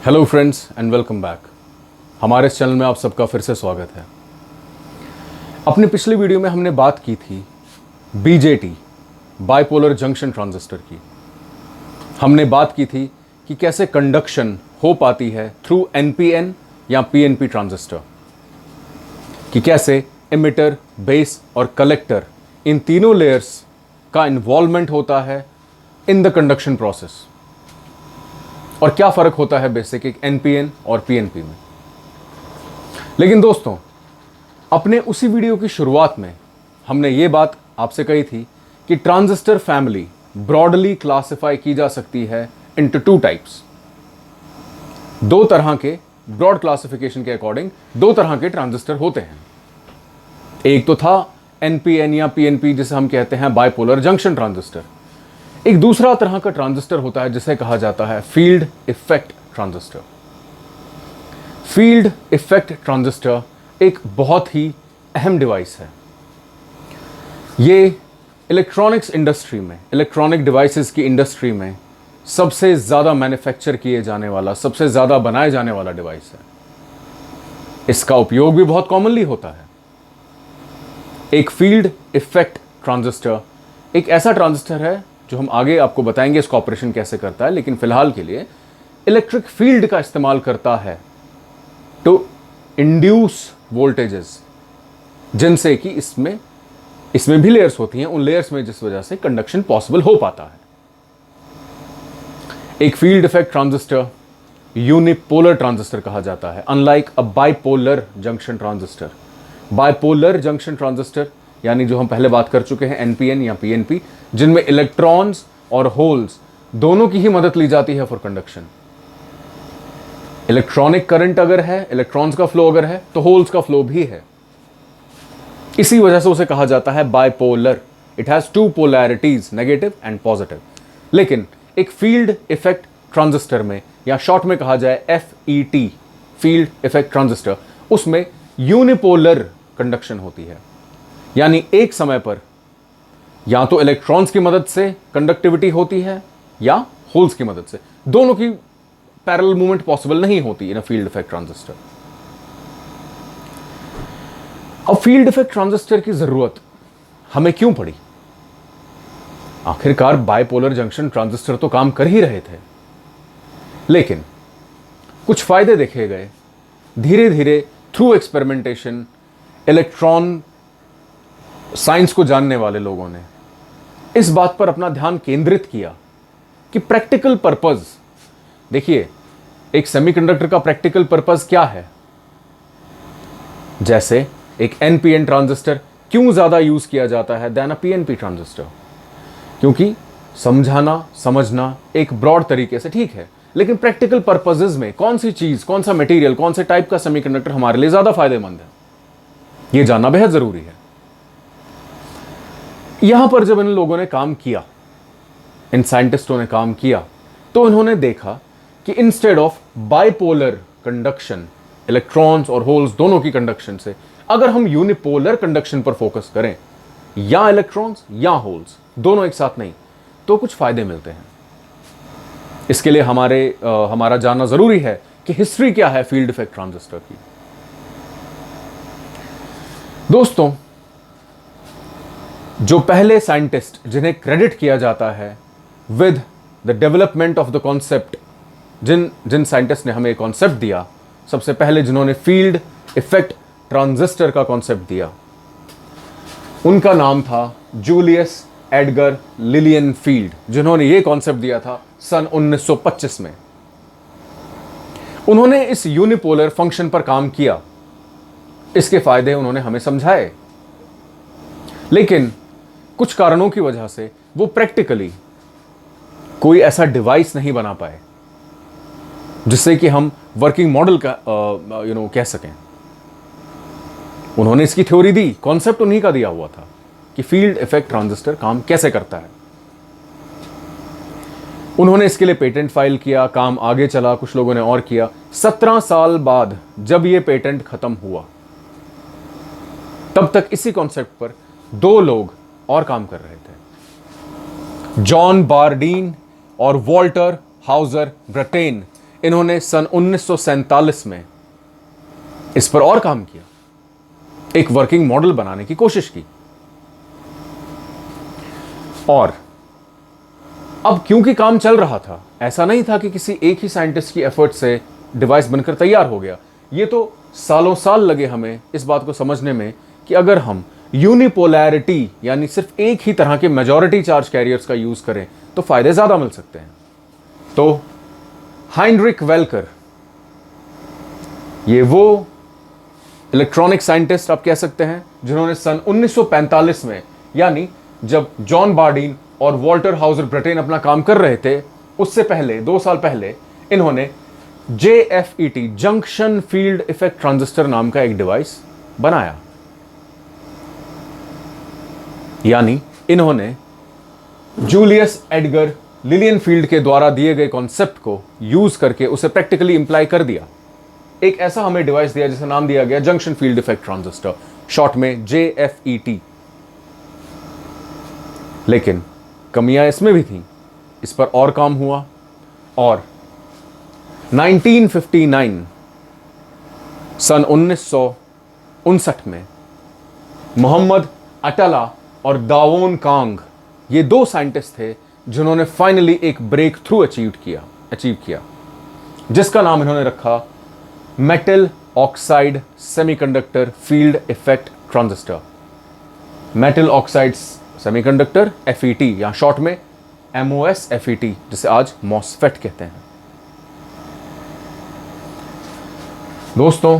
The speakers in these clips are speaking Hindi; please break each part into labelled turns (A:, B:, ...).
A: Hello friends and welcome back. हमारे इस चैनल में आप सबका फिर से स्वागत है। अपनी पिछली वीडियो में हमने बात की थी बीजेटी, बाइपोलर जंक्शन ट्रांजिस्टर की। हमने बात की थी कि कैसे कंडक्शन हो पाती है थ्रू एनपीएन या पीएनपी ट्रांजिस्टर, कि कैसे एमिटर, बेस और कलेक्टर इन तीनों लेयर्स का इन्वॉल्वमेंट होता है इन द कंडक्शन प्रोसेस, और क्या फर्क होता है बेसिक एक एनपीएन और पीएनपी में। लेकिन दोस्तों, अपने उसी वीडियो की शुरुआत में हमने ये बात आपसे कही थी कि ट्रांजिस्टर फैमिली ब्रॉडली क्लासिफाई की जा सकती है इनटू टू टाइप्स। दो तरह के, ब्रॉड क्लासिफिकेशन के अकॉर्डिंग दो तरह के ट्रांजिस्टर होते हैं। एक तो था एनपीएन या पीएनपी, जिसे हम कहते हैं बाइपोलर जंक्शन ट्रांजिस्टर। एक दूसरा तरह का ट्रांजिस्टर होता है जिसे कहा जाता है field effect transistor. Field effect transistor एक बहुत ही अहम डिवाइस है। ये इलेक्ट्रॉनिक्स इंडस्ट्री में, इलेक्ट्रॉनिक डिवाइसेस की इंडस्ट्री में सबसे ज़्यादा मैन्युफैक्चर किए जाने वाला, सबसे ज़्यादा बनाए जाने वाला डिवाइस है। इसका उपयोग भी बहुत कॉमनली होता है। एक फील्ड इफेक्ट ट्रांजिस्टर एक ऐसा ट्रांजिस्टर है जो हम आगे आपको बताएंगे इसका ऑपरेशन कैसे करता है, लेकिन फिलहाल के लिए इलेक्ट्रिक फील्ड का इस्तेमाल करता है टू इंड्यूस वोल्टेजेस, जिनसे कि इसमें भी लेयर्स होती हैं, उन लेयर्स में जिस वजह से कंडक्शन पॉसिबल हो पाता है। एक field effect transistor unipolar transistor कहा जाता है, unlike a bipolar junction transistor. Bipolar junction transistor यानी जो हम पहले बात कर चुके हैं एनपीएन या पीएनपी, जिनमें इलेक्ट्रॉन्स और होल्स दोनों की ही मदद ली जाती है फॉर कंडक्शन। इलेक्ट्रॉनिक करंट अगर है, इलेक्ट्रॉन्स का फ्लो अगर है, तो होल्स का फ्लो भी है। इसी वजह से उसे कहा जाता है bipolar. It has two polarities, negative and positive. लेकिन एक फील्ड इफेक्ट ट्रांजिस्टर में, या शॉर्ट में कहा जाए एफईटी, फील्ड इफेक्ट ट्रांजिस्टर, उसमें यूनिपोलर कंडक्शन होती है। यानी एक समय पर या तो इलेक्ट्रॉन्स की मदद से कंडक्टिविटी होती है या होल्स की मदद से। दोनों की पैरेलल मूवमेंट पॉसिबल नहीं होती इन अ फील्ड इफेक्ट ट्रांजिस्टर। अब फील्ड इफेक्ट ट्रांजिस्टर की जरूरत हमें क्यों पड़ी? आखिरकार बाइपोलर जंक्शन ट्रांजिस्टर तो काम कर ही रहे थे, लेकिन कुछ फायदे देखे गए। धीरे धीरे थ्रू एक्सपेरिमेंटेशन, इलेक्ट्रॉन साइंस को जानने वाले लोगों ने इस बात पर अपना ध्यान केंद्रित किया कि प्रैक्टिकल पर्पस, देखिए एक सेमीकंडक्टर का प्रैक्टिकल पर्पस क्या है। जैसे एक एनपीएन ट्रांजिस्टर क्यों ज्यादा यूज किया जाता है देन अ पीएनपी ट्रांजिस्टर? क्योंकि समझाना, समझना एक ब्रॉड तरीके से ठीक है, लेकिन प्रैक्टिकल पर्पसेस में कौन सी चीज, कौन सा मटेरियल, कौन से टाइप का सेमीकंडक्टर हमारे लिए ज्यादा फायदेमंद है, यह जानना बेहद जरूरी है। यहां पर जब इन लोगों ने काम किया, इन साइंटिस्टों ने काम किया, तो उन्होंने देखा कि instead of bipolar conduction, electrons और होल्स दोनों की कंडक्शन से, अगर हम यूनिपोलर कंडक्शन पर फोकस करें, या इलेक्ट्रॉन्स या होल्स दोनों एक साथ नहीं, तो कुछ फायदे मिलते हैं। इसके लिए हमारा जानना जरूरी है कि हिस्ट्री क्या है फील्ड इफेक्ट ट्रांजिस्टर की। दोस्तों, जो पहले साइंटिस्ट जिन्हें क्रेडिट किया जाता है with the development of the concept, जिन साइंटिस्ट ने हमें कॉन्सेप्ट दिया, सबसे पहले जिन्होंने फील्ड इफेक्ट ट्रांजिस्टर का कॉन्सेप्ट दिया, उनका नाम था जूलियस एडगर लिलियनफील्ड, जिन्होंने यह कॉन्सेप्ट दिया था सन 1925 में। उन्होंने इस यूनिपोलर फंक्शन पर काम किया, इसके फायदे उन्होंने हमें समझाए, लेकिन कुछ कारणों की वजह से वो प्रैक्टिकली कोई ऐसा डिवाइस नहीं बना पाए जिससे कि हम वर्किंग मॉडल का कह सकें। उन्होंने इसकी थ्योरी दी, कॉन्सेप्ट उन्हीं का दिया हुआ था कि फील्ड इफेक्ट ट्रांजिस्टर काम कैसे करता है। उन्होंने इसके लिए पेटेंट फाइल किया, काम आगे चला, कुछ लोगों ने और किया। 17 साल बाद जब यह पेटेंट खत्म हुआ, तब तक इसी कॉन्सेप्ट पर दो लोग और काम कर रहे थे, जॉन बारडीन और वॉल्टर हाउजर ब्रटेन। इन्होंने सन 1947 में इस पर और काम किया, एक वर्किंग मॉडल बनाने की कोशिश की। और अब क्योंकि काम चल रहा था, ऐसा नहीं था कि किसी एक ही साइंटिस्ट की एफर्ट से डिवाइस बनकर तैयार हो गया। ये तो सालों साल लगे हमें इस बात को समझने में कि अगर हम यूनिपोलैरिटी यानी सिर्फ एक ही तरह के मेजॉरिटी चार्ज कैरियर्स का यूज करें तो फायदे ज्यादा मिल सकते हैं। तो हाइनरिक वेलकर, ये वो इलेक्ट्रॉनिक साइंटिस्ट आप कह सकते हैं जिन्होंने सन 1945 में, यानी जब जॉन बार्डीन और वॉल्टर हाउजर ब्रिटेन अपना काम कर रहे थे, उससे पहले 2 साल पहले इन्होंने JFET junction field effect transistor नाम का एक डिवाइस बनाया। यानी इन्होंने जूलियस एडगर लिलियनफील्ड के द्वारा दिए गए कॉन्सेप्ट को यूज करके उसे प्रैक्टिकली इंप्लाई कर दिया। एक ऐसा हमें डिवाइस दिया जिसे नाम दिया गया junction field effect transistor, short में JFET। लेकिन कमियां इसमें भी थीं, इस पर और काम हुआ और 1959 सन 1959 में मोहम्मद अटला और दावोन कांग, ये 2 साइंटिस्ट थे जिन्होंने फाइनली एक ब्रेक थ्रू अचीव किया, जिसका नाम इन्होंने रखा metal oxide semiconductor field effect transistor. Metal oxide semiconductor FET या शॉर्ट में MOSFET, जिसे आज MOSFET कहते हैं। दोस्तों,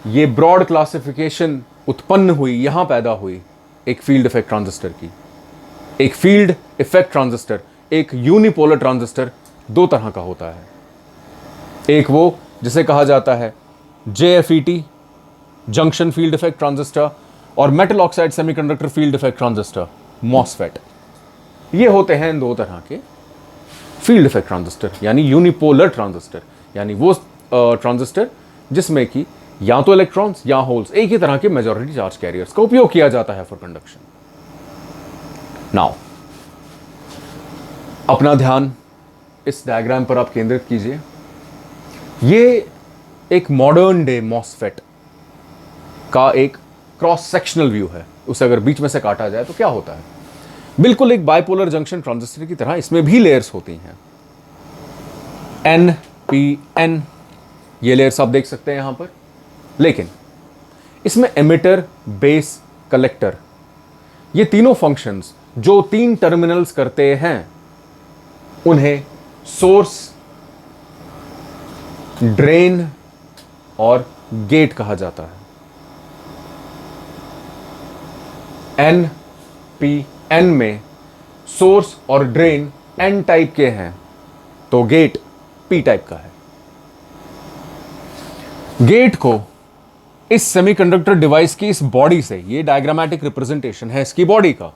A: ये ब्रॉड क्लासिफिकेशन उत्पन्न हुई, यहां पैदा हुई एक फील्ड इफेक्ट ट्रांजिस्टर की। एक फील्ड इफेक्ट ट्रांजिस्टर, एक यूनिपोलर ट्रांजिस्टर 2 तरह का होता है। एक वो जिसे कहा जाता है JFET junction field effect transistor और metal oxide semiconductor field effect transistor MOSFET। ये होते हैं 2 तरह के फील्ड इफेक्ट ट्रांजिस्टर यानी यूनिपोलर ट्रांजिस्टर, यानी वो ट्रांजिस्टर जिसमें कि या तो इलेक्ट्रॉन्स या होल्स, एक ही तरह के मेजॉरिटी चार्ज कैरियर्स का उपयोग किया जाता है फॉर कंडक्शन। नाउ अपना ध्यान इस डायग्राम पर आप केंद्रित कीजिए। ये एक मॉडर्न डे MOSFET का एक क्रॉस सेक्शनल व्यू है। उसे अगर बीच में से काटा जाए तो क्या होता है, बिल्कुल एक बाइपोलर जंक्शन ट्रांजिस्टर की तरह इसमें भी लेयर्स होती हैं, NPN, ये लेयर्स आप देख सकते हैं यहां पर। लेकिन इसमें एमिटर, बेस, कलेक्टर, ये तीनों फंक्शंस जो 3 टर्मिनल्स करते हैं, उन्हें सोर्स, ड्रेन और गेट कहा जाता है। NPN में सोर्स और ड्रेन N टाइप के हैं तो गेट P टाइप का है। गेट को इस सेमीकंडक्टर डिवाइस की इस बॉडी से, ये डायग्रामेटिक रिप्रेजेंटेशन है इसकी बॉडी का,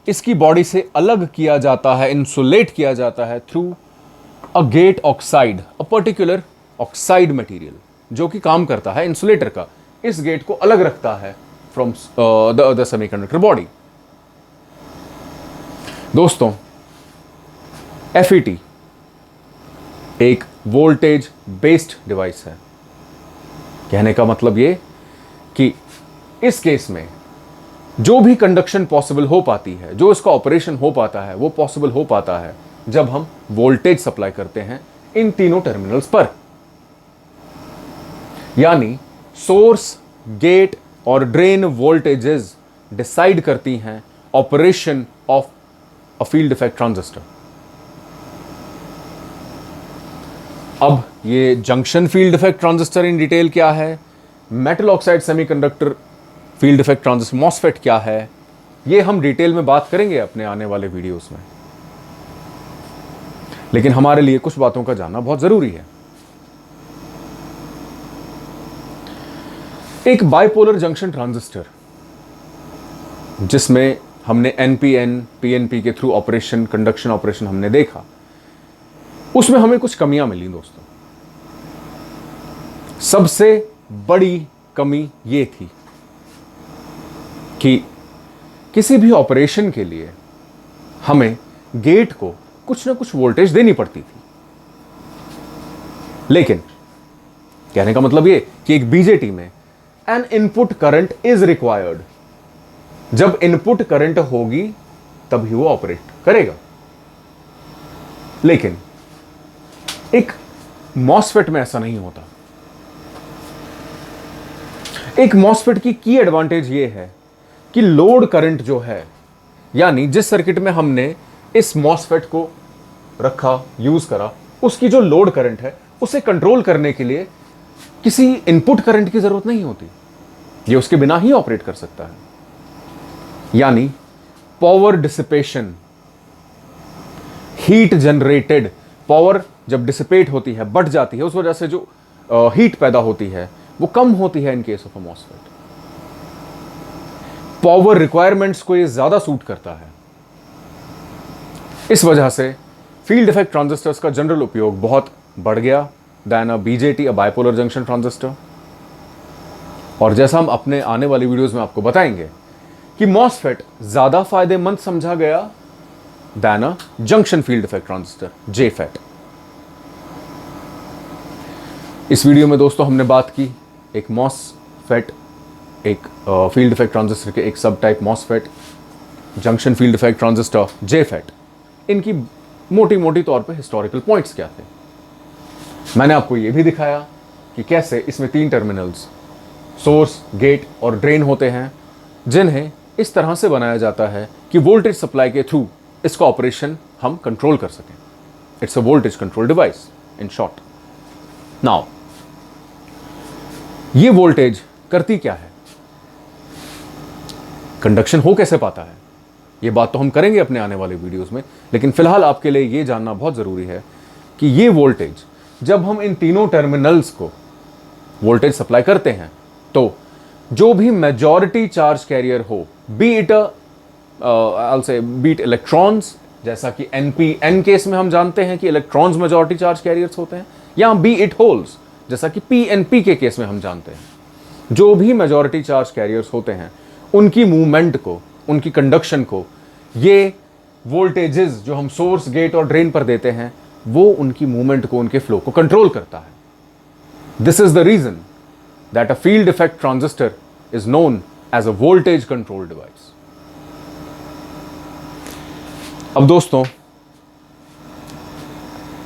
A: इसकी बॉडी से अलग किया जाता है, इंसुलेट किया जाता है through a gate oxide, a particular oxide material जो कि काम करता है इंसुलेटर का। इस गेट को अलग रखता है from the other semiconductor body. दोस्तों, FET एक वोल्टेज बेस्ड डिवाइस है। कहने का मतलब ये कि इस केस में जो भी कंडक्शन पॉसिबल हो पाती है, जो इसका ऑपरेशन हो पाता है, वो पॉसिबल हो पाता है जब हम वोल्टेज सप्लाई करते हैं इन तीनों टर्मिनल्स पर। यानी सोर्स, गेट और ड्रेन वोल्टेजेस डिसाइड करती हैं operation of a field effect transistor. अब ये junction field effect transistor in detail क्या है, metal oxide semiconductor field effect transistor MOSFET क्या है, ये हम डिटेल में बात करेंगे अपने आने वाले वीडियोस में। लेकिन हमारे लिए कुछ बातों का जानना बहुत जरूरी है। एक बाइपोलर जंक्शन ट्रांजिस्टर जिसमें हमने NPN, PNP के थ्रू ऑपरेशन, कंडक्शन ऑपरेशन हमने देखा, उसमें हमें कुछ कमियां मिली दोस्तों। सबसे बड़ी कमी यह थी कि किसी भी ऑपरेशन के लिए हमें गेट को कुछ ना कुछ वोल्टेज देनी पड़ती थी। लेकिन कहने का मतलब ये कि एक बीजेटी में N input current is required. जब इनपुट करंट होगी तभी वो ऑपरेट करेगा। लेकिन एक मॉसफेट में ऐसा नहीं होता। एक मॉसफेट की एडवांटेज ये है कि लोड करंट जो है, यानी जिस सर्किट में हमने इस मॉसफेट को रखा, यूज करा, उसकी जो लोड करंट है उसे कंट्रोल करने के लिए किसी इनपुट करंट की जरूरत नहीं होती। ये उसके बिना ही ऑपरेट कर सकता है। यानी power dissipation, heat generated power जब डिसिपेट होती है, बढ़ जाती है, उस वजह से जो हीट पैदा होती है वो कम होती है in case of a MOSFET. Power requirements को ये ज्यादा सूट करता है। इस वजह से फील्ड इफेक्ट ट्रांजिस्टर्स का जनरल उपयोग बहुत बढ़ गया देन अ बीजेटी, अ बाइपोलर जंक्शन ट्रांजिस्टर। और जैसा हम अपने आने वाली वीडियोस में आपको बताएंगे कि मॉसफेट ज्यादा फायदेमंद समझा गया then a junction field effect transistor, JFET. इस वीडियो में दोस्तों हमने बात की एक मॉसफेट, एक फील्ड इफेक्ट ट्रांजिस्टर के एक सब type MOSFET, junction field effect transistor, JFET. इनकी मोटी मोटी तौर पे हिस्टोरिकल पॉइंट्स क्या थे। मैंने आपको यह भी दिखाया कि कैसे इसमें 3 टर्मिनल्स, सोर्स, गेट और ड्रेन होते हैं, जिन्हें इस तरह से बनाया जाता है कि वोल्टेज सप्लाई के थ्रू इसका ऑपरेशन हम कंट्रोल कर सकें। It's a voltage control device in short. Now ये वोल्टेज करती क्या है, कंडक्शन हो कैसे पाता है, ये बात तो हम करेंगे अपने आने वाले वीडियोस में। लेकिन फिलहाल आपके लिए ये जानना बहुत जरूरी है कि ये वोल्टेज जब हम इन तीनों टर्मिनल्स को वोल्टेज सप्लाई करते हैं तो जो भी मेजॉरिटी चार्ज कैरियर हो, बी इट इलेक्ट्रॉन्स, जैसा कि एन केस में हम जानते हैं कि इलेक्ट्रॉन्स मेजॉरिटी चार्ज कैरियर्स होते हैं, या बी इट होल्स, जैसा कि पी के केस में हम जानते हैं। जो भी मेजॉरिटी चार्ज कैरियर्स होते हैं उनकी मूवमेंट को, उनकी कंडक्शन को ये वोल्टेजेस जो हम सोर्स, गेट और ड्रेन पर देते हैं वो उनकी मूवमेंट को, उनके फ्लो को कंट्रोल करता है। This is the reason that a field effect transistor is known as a voltage control device. अब दोस्तों,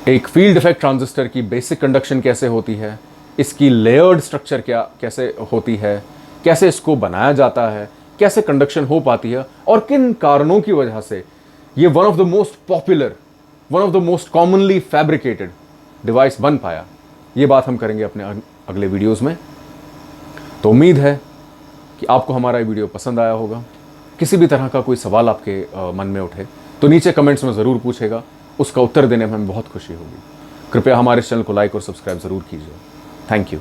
A: एक फील्ड इफेक्ट ट्रांजिस्टर की बेसिक कंडक्शन कैसे होती है, इसकी लेयर्ड स्ट्रक्चर कैसे होती है, कैसे इसको बनाया जाता है, कैसे कंडक्शन हो पाती है और किन कारणों की वजह से ये one of the most popular, one of the most commonly fabricated device बन पाया, ये बात हम करेंगे अपने अगले वीडियोस में। तो उम्मीद है कि आपको हमारा ये वीडियो पसंद आया होगा। किसी भी तरह का कोई सवाल आपके मन में उठे तो नीचे कमेंट्स में ज़रूर पूछेगा, उसका उत्तर देने में हमें बहुत खुशी होगी। कृपया हमारे चैनल को लाइक और सब्सक्राइब ज़रूर कीजिए। Thank you.